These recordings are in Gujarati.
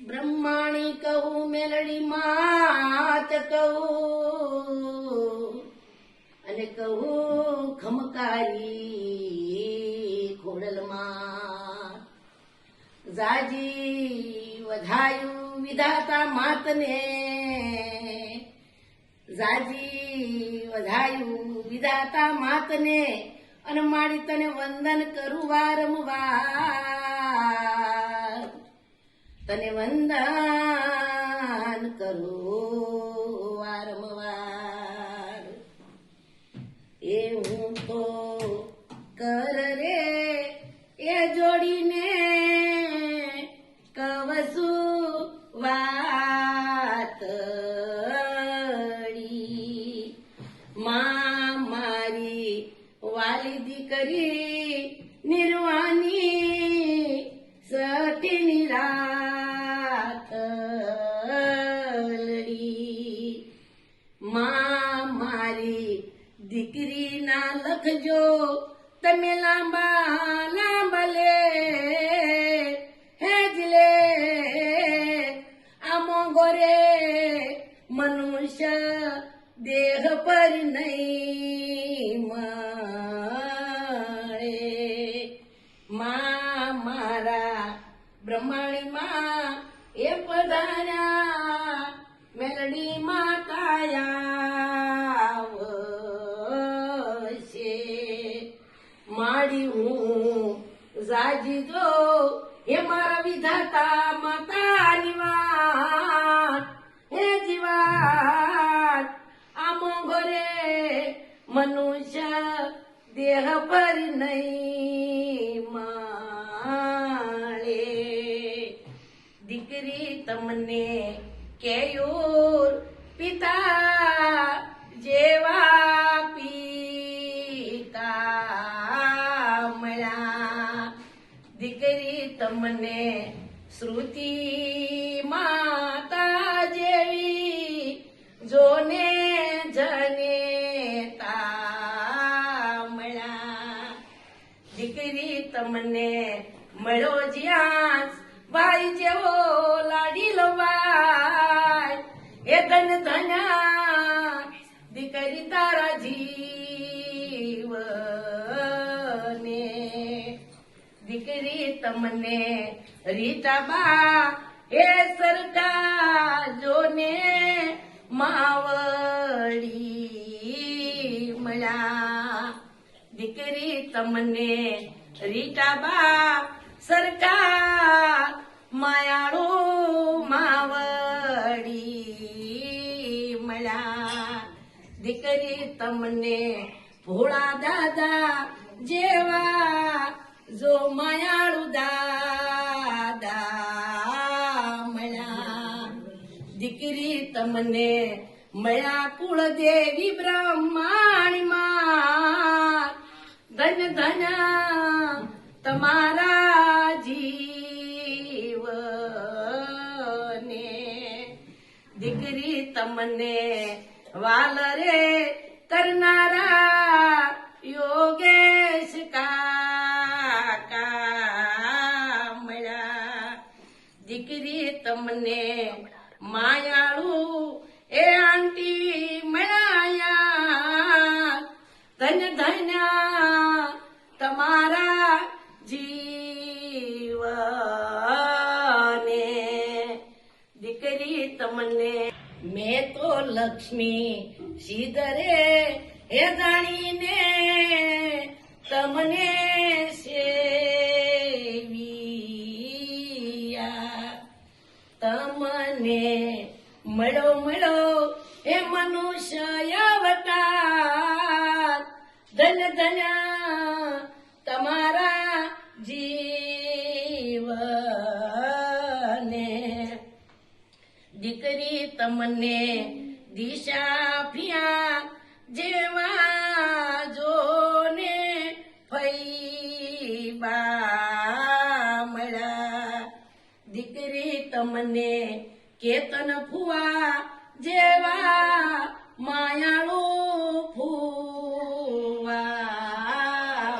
બ્રહ્માણી કહું મેલડી માત કહું અને કહું ખમકારી ખોડલમાં જાજી વધાયું વિધાતા માતને જાજી વધાયું વિધાતા માતને અને મારી તને વંદન કરું વારંવાર તને વંદન કરું વારંવાર એ હું તો કર રે એ જોડીને કવસુ વાતડી માં મારી વાલી દીકરી નિર્વાણી સતીની રાતડી માં મારી દીકરી ના લખજો તમે લાંબા લાંબા લે હેજ લે આ મોંઘો રે મનુષ્ય દેહ પર નહીં મળે માં મારા બ્રહ્માણી માં એ પધાર્યા મેલડી માતાયા માડી હું જાજી જો હે મારા વિધાતા માતાની વાત હે જીવાત આ મોંઘો રે મનુષ્ય દેહ પર નહીં મળે દીકરી તમને કેયુર પિતા જેવા દીકરી તમને શ્રુતિ માતા જેવી જોને જને મળ્યા દીકરી તમને મળ્યો જ્યાં ભાઈ જેવો લાડીલો ભાઈ એ ધન ધન્યા દીકરી તારા જીવને દીકરી તમને રીટાબા એ સરકાર જોને માવડી મળ્યા દીકરી તમને રીટાબા સરકાર માયાળો માવડી મળ્યા દીકરી તમને ભોળા દાદા જેવા જો માયાળુ દાદા મળ્યા દીકરી તમને મળ્યા કુળદેવી બ્રહ્માણીમાં ધન ધન તમારા જીવને દીકરી તમને વાલ રે કરનારા યોગેશ દીકરી તમને માયાળુ એ આંટી મળ્યા ધન ધન્યા તમારા જીવને દીકરી તમને મેં તો લક્ષ્મી સીધરે એ જાણીને તમને તમને મળો મળો એ મનુષ્ય અવતાર ધન ધન તમારા જીવને દીકરી તમને દિશા ફિયા જેવા જોને ફઈબા મળ્યા દીકરી તમને કેતન ફુવા જેવા માયાળુ ફુવા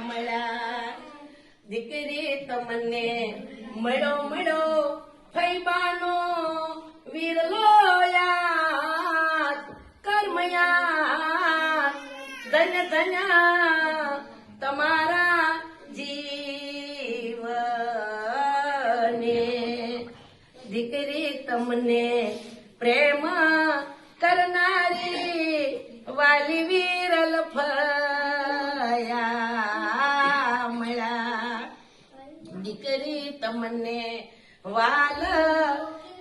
મળ્યા દીકરી તમને મળો મળો ફઈબાનો ધન્ય તમારા જીવને દીકરી તમને પ્રેમ કરનારી વાલી વિરલ ફયા મળ્યા દીકરી તમને વાલ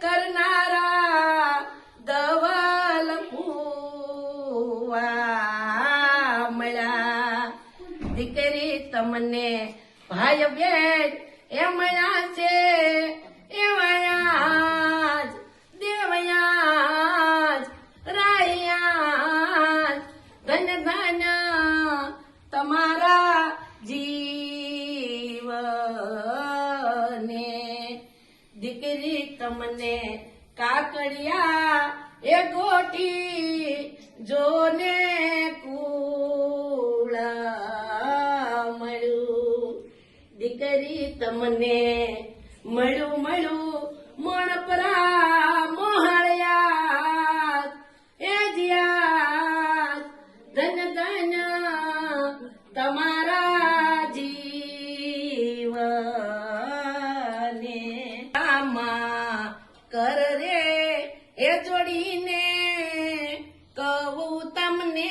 કરનારા દવલ ફુવા મળ્યા દીકરી તમને ભાઈ બેન એ મળ્યા છે એવાયા જ દેવયા જ રાયા ધન ધન તમારા જીવને દીકરી તમને કાકડિયા એ ગોઠી જોને કુળ મળ્યું દીકરી તમને મળ્યું મણપરા મોહળિયા એ જ્યા ધન ધન તમારા જીવને આમાં કર રે એ જોડીને કહું તમને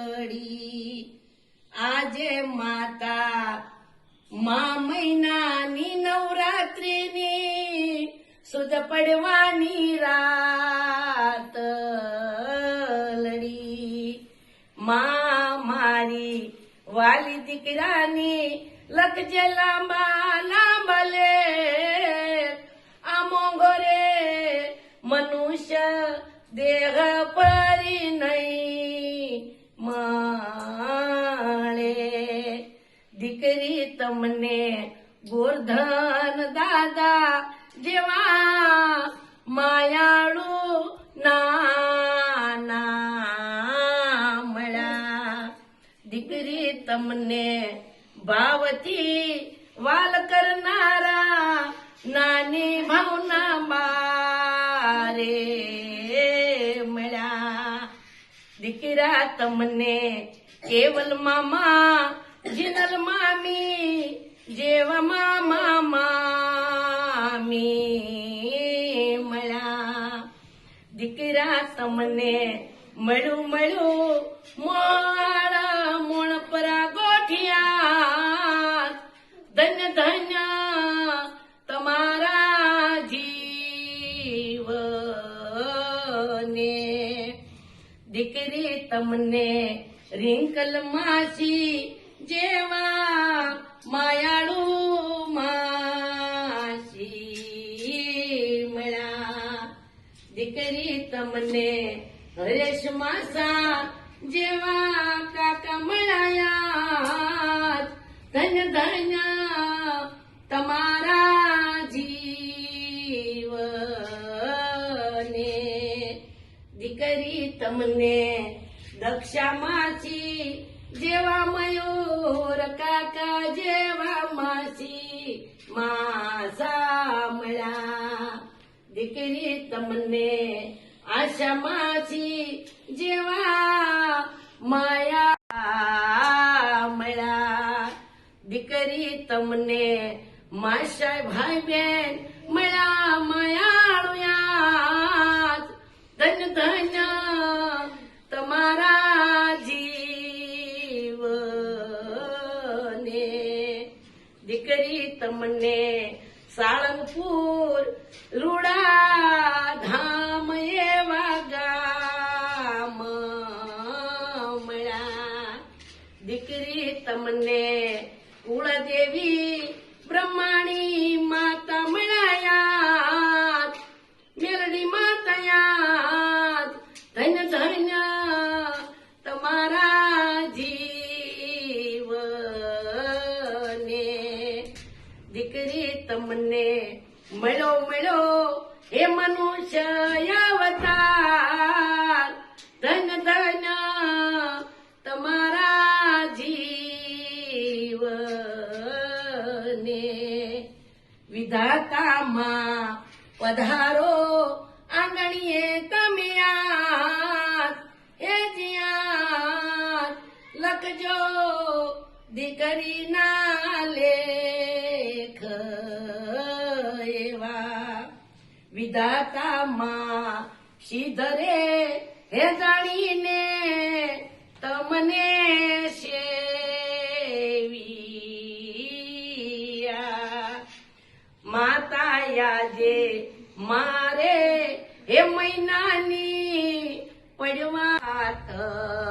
વાતડી આજે માતા મા મહિનાની નવરાત્રિની સુદ પડવાની રાત લડી મા મારી વાલી દીકરાની લખજે લાંબા લાંબા લે આ મોંઘરે મનુષ્ય દેહ પરી નહીં મળે દીકરી તમને ગોરધન દાદા જેવા માયાળુ નાના મળ્યા દીકરી તમને ભાવથી વાલ કરનારા નાની ભાવના મારે મળ્યા દીકરા તમને કેવલ મામા જીનલ મામી જેવા મામા મામી મળ્યા દીકરા તમને મળ્યું મોળા મોણપરા ગોઠિયા ધન્ય ધન્ય તમારા જીવને દીકરી તમને રિંકલ માસી જેવા માયાળુ માસી મળ્યા દીકરી તમને હરેશ માસા જેવા કાકા મળ્યા ધન્ય ધન્ય તમારા જીવને દીકરી તમને દક્ષા માસી જેવા મયુર કાકા જેવા માસી માસા મળ્યા દીકરી તમને આશા માસી જેવા માયા મળ્યા દીકરી તમને માસા ભાઈ બેન મળ્યા માયાળુયા ધન્ય ધન્ય તમારા જીવને દીકરી તમને સાળંગપુર રૂડા ધામ એવા ગામ મળ્યા દીકરી તમને કુળદેવી બ્રહ્માણી માતા મળ્યા મેલડી માતા યાદ ધન્ય ધન્ય તમારા જીવને દીકરી તમને મળ્યો હે મનુષ્ય અવતાર ધન્ય ધન્ય તમારા જીવને વિધાતામાં પધારો આંગણીએ તમે આજ લખજો દીકરીના લેખ એવા વિધાતામાં શ્રીધરે હે જાણીને તમને સેવિયા માતા યાજે મારે હે મહિનાની પડવા તલડી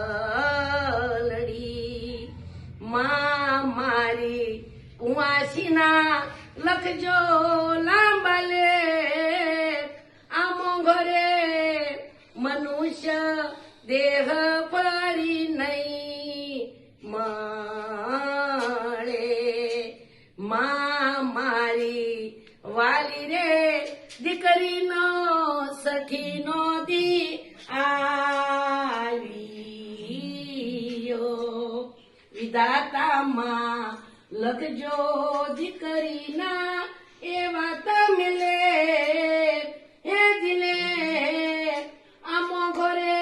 માં મારી કુવાસીના લખજો લાંબા લેખ આમો ઘરે મનુષ્ય દેહ ફરી નહીં મળે માં મારી વાલી રે દીકરીનો સખીનો દી આવ્યો વિધાતામાં લખજો દીકરીના એવા તમે લે હે દિલે આમો ઘરે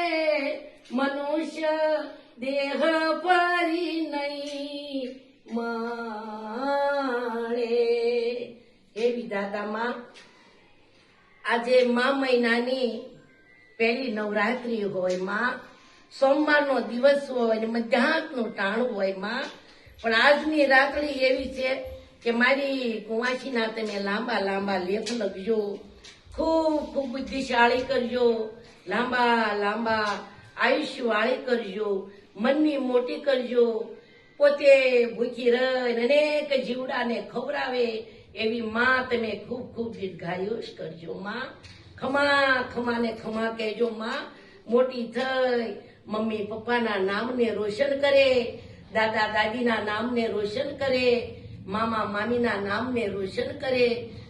મનુષ્ય દેહ ફરી નહીં મળે હે વિધાતામાં આજે મા મહિનાની પહેલી નવરાત્રી હોય માં સોમવારનો દિવસ હોય અને મધ્યાહનનું ટાણું હોય માં પણ આજની રાત્રિ એવી છે કે મારી કુંવાસીના તમે લાંબા લાંબા લેખ લખજો ખૂબ ખૂબ બુદ્ધિશાળી કરજો લાંબા લાંબા આયુષ્યવાળી કરજો મનની મોટી કરજો પોતે ભૂખી રહી અનેક જીવડાને ખવડાવે એવી માં તમે ખૂબ ખૂબ દીર્ઘાયુષ કરજો માં ખમા ખમાને ખમા કહેજો માં મોટી થઈ મમ્મી પપ્પાના નામને રોશન કરે દાદા દાદીના નામને રોશન કરે મામા મામીના નામને રોશન કરે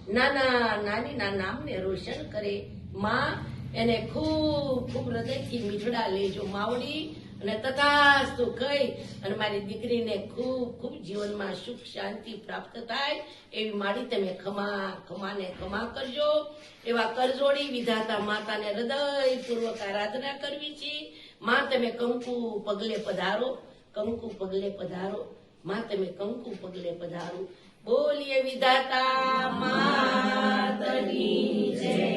નાના નાનીના નામને રોશન કરે માં એને ખૂબ ખૂબ હૃદયથી મીઠડા લેજો માવડી અને તથાસ્તુ કહી અને મારી દીકરીને ખૂબ ખૂબ જીવનમાં સુખ શાંતિ પ્રાપ્ત થાય એવી માડી તમે ખમા ખમાને ખમા કરજો એવા કરજોડી વિધાતા માતાને હૃદયપૂર્વક આરાધના કરવી છે માં તમે કંકુ પગલે પધારો કંકુ પગલે પધારો માં તમે કંકુ પગલે પધારો બોલીએ વિધાતા માતની જય